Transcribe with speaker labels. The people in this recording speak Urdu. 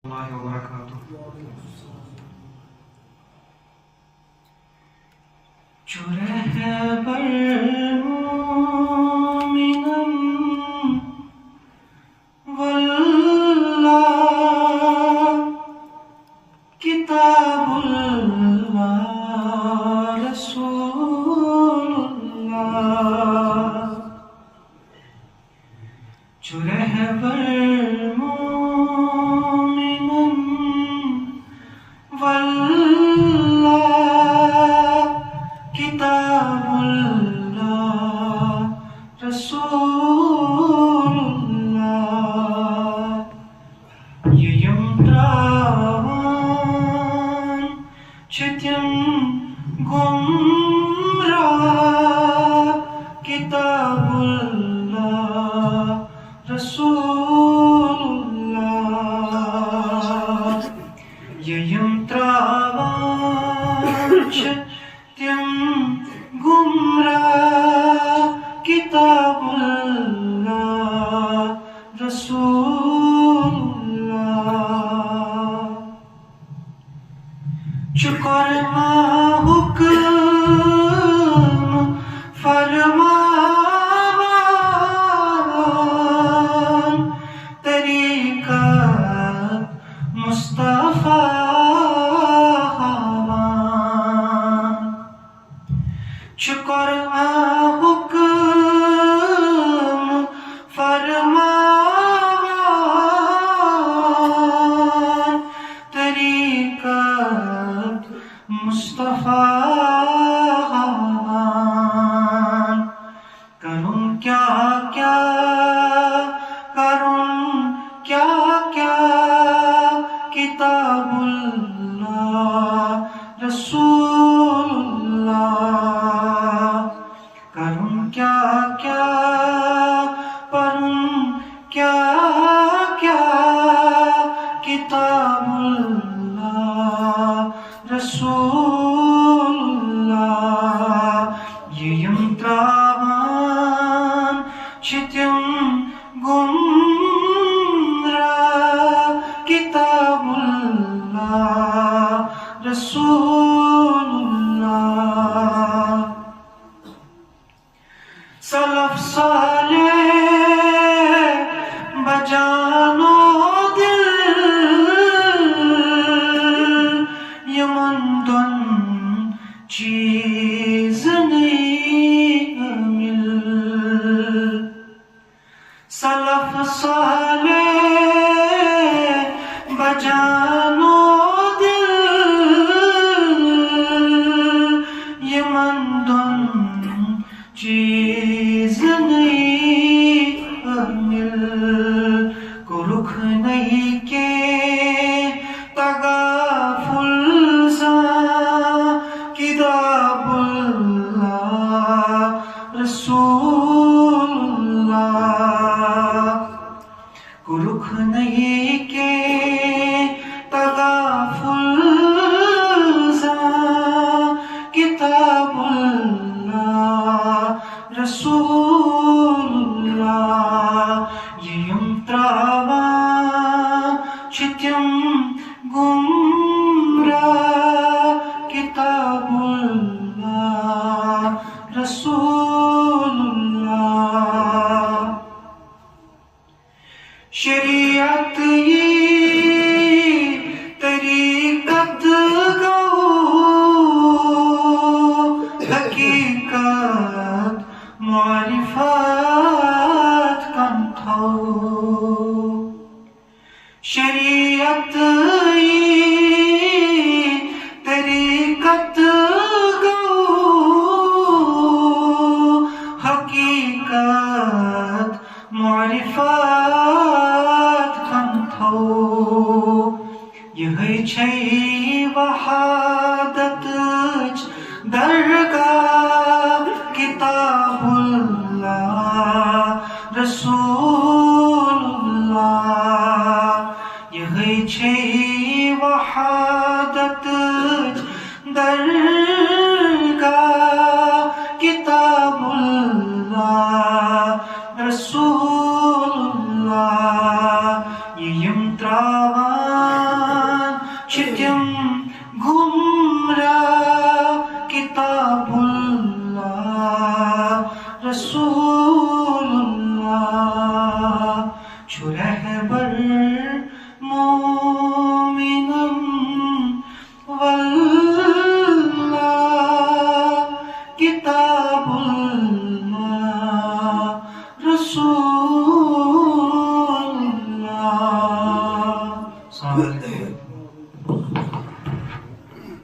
Speaker 1: اللہ وبرکاتہ. جو رہبر مومناً واللہ کتاب اللہ رسول اللہ. جو رہبر مومناً واللہ کتاب اللہ رسول اللہ. یم تراوان چھتیم گمراہ کتاب اللہ رسول اللہ. یم تراوان چھتیم گمراہ کتاب اللہ رسول اللہ. چکرما حکم فرمان طریقت مصطفیٰ خوان. چکرما حکم فرمان طریقت مصطفیٰ خوان. کروں کیا کیا کروں کیا کیا کتاب اللہ رسول اللہ. کروں کیا کیا پڑھوں کیا کیا کتاب اللہ رسول اللہ. یم تراوان چھتیم گمراہ کتاب اللہ رسول اللہ. سلف صالح بجان و دل یمندن چیز نہیں مل. سلف صالح بجان و دل یمندن چیز نہیں مل. کو رخ نہیں کے تغافل زاں کتاب اللہ رسول اللہ. کو رخ نہیں کے تغافل زاں کتاب اللہ رسول اللہ. یم تراوان چھتیم گمراہ کتاب اللہ رسول اللہ. شریعت یہ طریقت گو حقیقت معرفت کن تھو. شریعت یہ طریقت گو حقیقت معرفت کن تھو. یہ چھے وحادت درگاہ کتاب اللہ رسول اللہ. یہ چھے وحادت درگاہ کتاب اللہ رسول اللہ. یم تراوان رسول